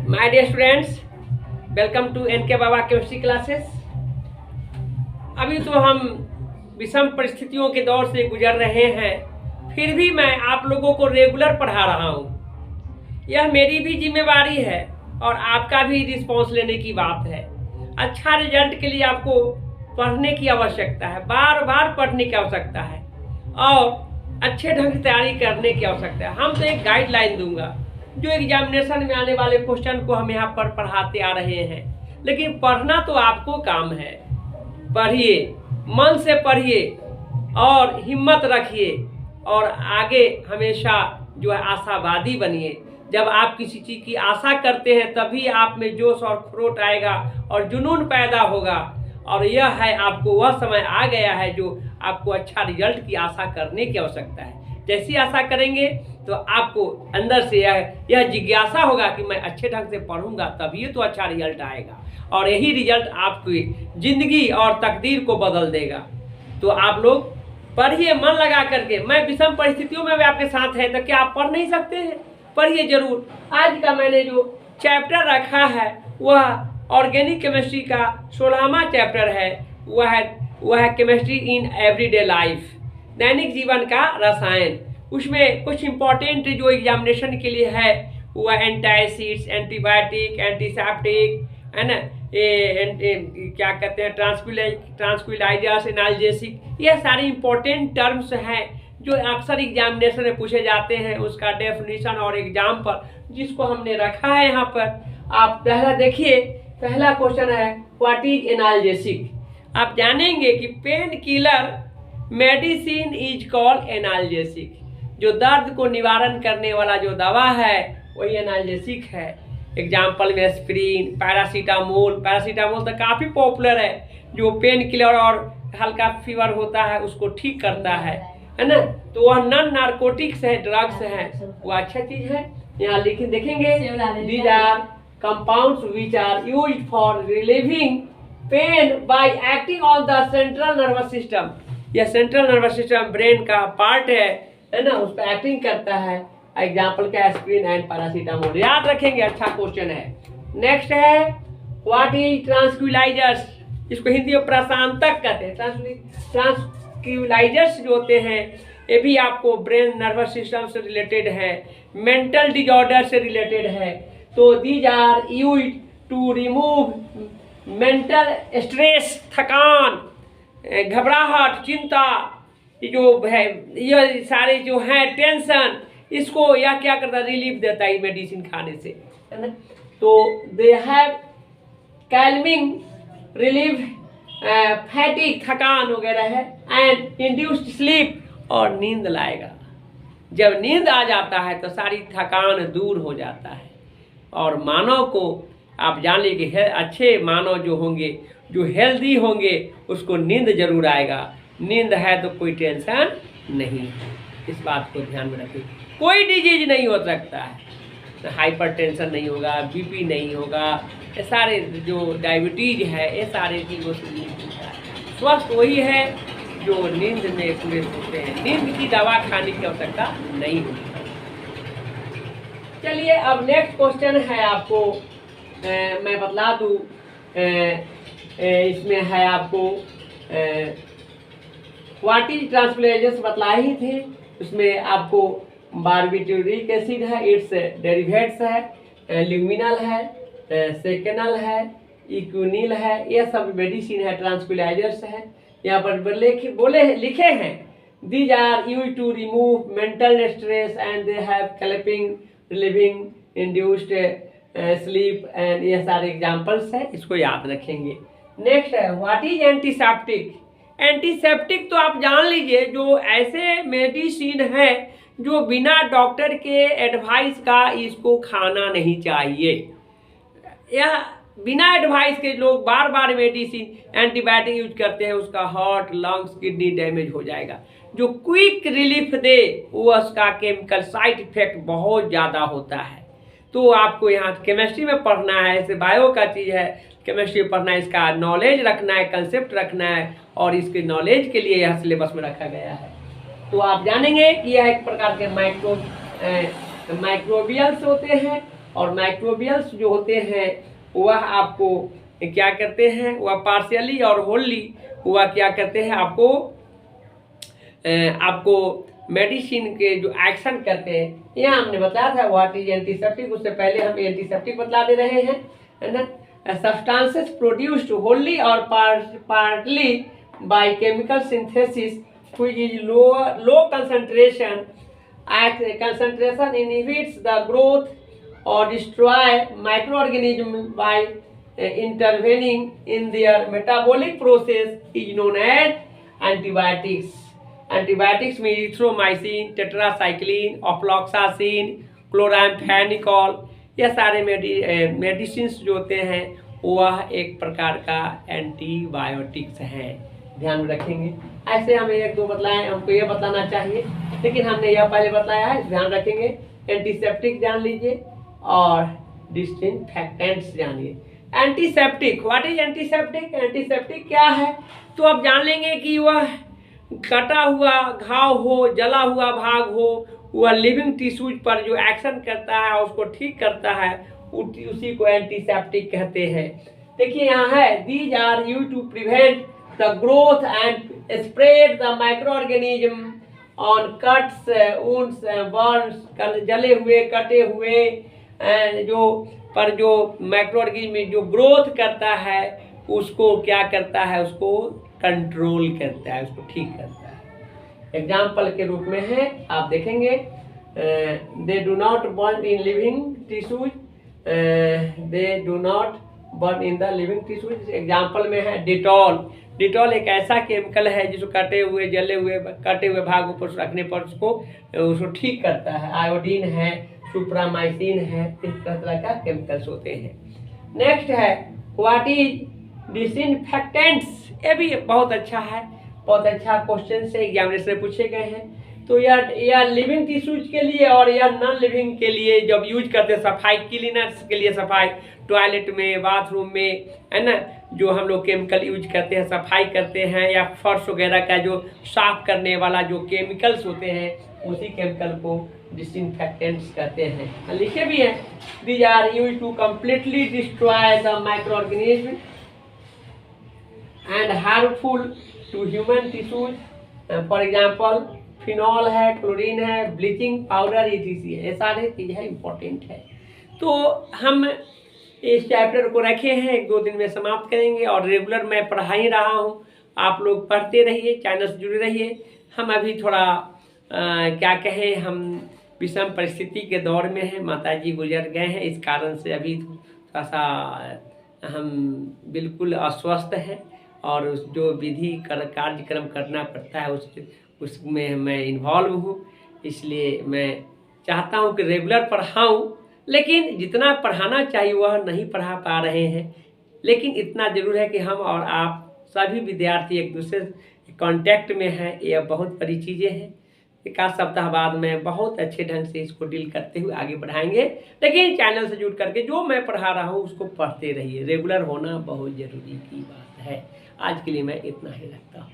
My dear students, welcome to NK Baba chemistry classes. अभी तो हम विषम परिस्थितियों के दौर से गुजर रहे हैं, फिर भी मैं आप लोगों को रेगुलर पढ़ा रहा हूँ। यह मेरी भी जिम्मेवारी है और आपका भी रिस्पॉन्स लेने की बात है। अच्छा रिजल्ट के लिए आपको पढ़ने की आवश्यकता है, बार बार पढ़ने की आवश्यकता है और अच्छे ढंग से तैयारी करने की आवश्यकता है। हम तो एक गाइडलाइन दूंगा जो एग्जामिनेशन में आने वाले क्वेश्चन को हम यहाँ पर पढ़ाते आ रहे हैं, लेकिन पढ़ना तो आपको काम है। पढ़िए, मन से पढ़िए और हिम्मत रखिए और आगे हमेशा जो है आशावादी बनिए। जब आप किसी चीज़ की आशा करते हैं तभी आप में जोश और खरोट आएगा और जुनून पैदा होगा, और यह है आपको वह समय आ गया है जो आपको अच्छा रिजल्ट की आशा करने की आवश्यकता है। जैसी आशा करेंगे तो आपको अंदर से यह जिज्ञासा होगा कि मैं अच्छे ढंग से पढ़ूंगा तभी तो अच्छा रिजल्ट आएगा, और यही रिजल्ट आपकी ज़िंदगी और तकदीर को बदल देगा। तो आप लोग पढ़िए मन लगा करके। मैं विषम परिस्थितियों में भी आपके साथ है, तो क्या आप पढ़ नहीं सकते हैं? पढ़िए जरूर। आज का मैंने जो चैप्टर रखा है वह ऑर्गेनिक केमिस्ट्री का 16वां चैप्टर है। वह है केमिस्ट्री इन एवरीडे लाइफ, दैनिक जीवन का रसायन। उसमें कुछ इम्पोर्टेंट जो एग्जामिनेशन के लिए है वह एंटासिड्स, एंटीबायोटिक, एंटीसेप्टिक, है ना, क्या कहते हैं, ट्रांसक्विलाइजर्स, एनाल्जेसिक, ये सारे इम्पोर्टेंट टर्म्स हैं जो अक्सर एग्जामिनेशन में पूछे जाते हैं। उसका डेफिनेशन और एग्जाम्पल जिसको हमने रखा है यहाँ पर। आप पहला देखिए, पहला क्वेश्चन है व्हाट इज एनाल्जेसिक। आप जानेंगे कि pain killer medicine is called analgesic. जो दर्द को निवारण करने वाला जो दवा है वही एनाल्जेसिक है। एग्जाम्पल में एस्पिरिन, पैरासीटामोल तो काफ़ी पॉपुलर है, जो पेन किलर और हल्का फीवर होता है उसको ठीक करता है ना। तो वह नॉन नार्कोटिक्स है, ड्रग्स है, वो अच्छा चीज़ है। यहाँ लिखे देखेंगे, these are compounds which are used for relieving pain by acting on the central nervous system. यह सेंट्रल नर्वस सिस्टम ब्रेन का पार्ट है ना, उस पर एक्टिंग करता है। एग्जाम्पल का एस्पिरिन एंड पैरासीटामोल याद रखेंगे, अच्छा क्वेश्चन है। नेक्स्ट है व्हाट इज ट्रांसक्विलाइजर्स। इसको हिंदी में प्रशांतक कहते हैं। ट्रांसक्विलाइजर्स जो होते हैं ये भी आपको ब्रेन नर्वस सिस्टम से रिलेटेड है, मेंटल डिजॉर्डर से रिलेटेड है। तो these are used to remove mental stress, थकान, घबराहट, चिंता, ये जो है, ये सारे जो हैं टेंशन, इसको यह क्या करता है, रिलीफ देता है मेडिसिन खाने से, है ना। तो दे हैव कैल्मिंग, रिलीफ, फैटिक, थकान वगैरह है, एंड इंड्यूस्ड स्लीप, और नींद लाएगा। जब नींद आ जाता है तो सारी थकान दूर हो जाता है, और मानव को आप जान लीजिए कि अच्छे मानव जो होंगे, जो हेल्दी होंगे, उसको नींद जरूर आएगा। नींद है तो कोई टेंशन नहीं, इस बात को ध्यान में रखिए। कोई डिजीज नहीं हो सकता है, हाइपर टेंशन नहीं होगा, बीपी नहीं होगा, ये सारे जो डायबिटीज है ये सारे चीज़ों से नहीं होता है। स्वस्थ वही है जो नींद में पूरे होते हैं। नींद की दवा खाने की आवश्यकता नहीं होती। चलिए अब नेक्स्ट क्वेश्चन है, आपको मैं बतला दूँ, इसमें है आपको व्हाट इज ट्रांसक्विलाइजर्स बतला ही थे। उसमें आपको बारबिटूरिक एसिड है, इट्स डेरिवेट्स है, ल्यूमिनल है, सेकेनल है, इक्विनिल है, ये सब मेडिसिन है, ट्रांसक्विलाइजर्स है। यहाँ पर लिखे हैं these are used to remove mental stress and they have helping relieving induced sleep, and ये सारे एग्जाम्पल्स हैं, इसको याद रखेंगे। नेक्स्ट है व्हाट इज एंटीसेप्टिक। एंटीसेप्टिक तो आप जान लीजिए जो ऐसे मेडिसिन है जो बिना डॉक्टर के एडवाइस का इसको खाना नहीं चाहिए। यह बिना एडवाइस के लोग बार बार मेडिसिन एंटीबायोटिक यूज करते हैं, उसका हार्ट, लंग्स, किडनी डैमेज हो जाएगा। जो क्विक रिलीफ दे वो उसका केमिकल साइड इफेक्ट बहुत ज़्यादा होता है। तो आपको यहाँ केमिस्ट्री में पढ़ना है, ऐसे बायो का चीज़ है, केमिस्ट्री पढ़ना है, इसका नॉलेज रखना है, कंसेप्ट रखना है, और इसके नॉलेज के लिए यह सिलेबस में रखा गया है। तो आप जानेंगे कि यह एक प्रकार के माइक्रोबियल्स होते हैं, और माइक्रोबियल्स जो होते हैं वह आपको क्या करते हैं, वह पार्शियली और होली वह क्या करते हैं, आपको मेडिसिन के जो एक्शन करते हैं। यहाँ हमने बताया था व्हाट इज एंटीसेप्टिक, उससे पहले हम एंटीसेप्टिक बतला दे रहे हैं, है ना। सब्सटेंसेस प्रोड्यूस्ड होली और partly by chemical synthesis which is low concentration inhibits the growth or destroy microorganisms by intervening in their metabolic process is known as antibiotics. Antibiotics में erythromycin, tetracycline, ofloxacin, chloramphenicol, यह सारे medicine जो होते हैं वह एक प्रकार का एंटीबायोटिक्स हैं, ध्यान में रखेंगे। ऐसे हमें एक दो बतलाएं, हमको ये बताना चाहिए, लेकिन हमने यह पहले बताया है, ध्यान रखेंगे। एंटीसेप्टिक जान लीजिए और डिसइंफेक्टेंट्स जानिए। Antiseptic, what is antiseptic? Antiseptic क्या है तो आप जान लेंगे कि वह कटा हुआ घाव हो, जला हुआ भाग हो, वह लिविंग टिश्यूज पर जो एक्शन करता है उसको ठीक करता है, उसी को एंटीसेप्टिक कहते हैं। देखिए यहाँ है, these are used to prevent the growth and spread the microorganism on cuts, wounds, burns, जले हुए, कटे हुए जो माइक्रोऑर्गेनिज्म जो ग्रोथ करता है उसको क्या करता है, उसको कंट्रोल करता है, उसको ठीक करता है। एग्जाम्पल के रूप में है, आप देखेंगे they do not burn in living tissues, they do not burn in the living tissues. Example में है डिटॉल। डिटॉल एक ऐसा केमिकल है जिसको कटे हुए, जले हुए, कटे हुए भागों पर रखने पर उसको ठीक करता है। आयोडीन है, सुप्रामाइसिन है, इस तरह का केमिकल्स होते हैं। नेक्स्ट है व्हाट इज डिसइंफेक्टेंट्स। ये भी बहुत अच्छा है, बहुत अच्छा क्वेश्चन से एग्जामिनेशन में पूछे गए हैं। तो यह लिविंग टिश्यूज के लिए और यह नॉन लिविंग के लिए जब यूज करते हैं, सफाई क्लीनर्स के लिए, सफाई टॉयलेट में, बाथरूम में, है ना, जो हम लोग केमिकल यूज करते हैं, सफाई करते हैं, या फर्श वगैरह का जो साफ करने वाला जो केमिकल्स होते हैं उसी केमिकल को डिसइंफेक्टेंट्स कहते हैं। लिखे भी हैं, these are use to completely destroy the microorganism and harmful to human tissues. For example phenol है, क्लोरीन है, ब्लीचिंग पाउडर, ETC है, ये सारे चीज़ है, इम्पोर्टेंट है। तो हम इस चैप्टर को रखे हैं, 1-2 दिन में समाप्त करेंगे और रेगुलर मैं पढ़ा ही रहा हूँ। आप लोग पढ़ते रहिए, चैनल से जुड़े रहिए। हम अभी थोड़ा क्या कहें, हम विषम परिस्थिति के दौर में हैं, माताजी गुजर गए हैं, इस कारण से अभी थोड़ा सा हम बिल्कुल अस्वस्थ हैं और उस जो विधि कार्यक्रम करना पड़ता है उसमें मैं इन्वॉल्व हूँ। इसलिए मैं चाहता हूँ कि रेगुलर पढ़ाऊँ, लेकिन जितना पढ़ाना चाहिए वह नहीं पढ़ा पा रहे हैं। लेकिन इतना ज़रूर है कि हम और आप सभी विद्यार्थी एक दूसरे कांटेक्ट में हैं, यह बहुत बड़ी चीज़ें हैं। एक आध सप्ताह बाद में बहुत अच्छे ढंग से इसको डील करते हुए आगे बढ़ाएंगे। लेकिन चैनल से जुड़ करके जो मैं पढ़ा रहा हूँ उसको पढ़ते रहिए, रेगुलर होना बहुत ज़रूरी की बात है। आज के लिए मैं इतना ही रखता हूँ।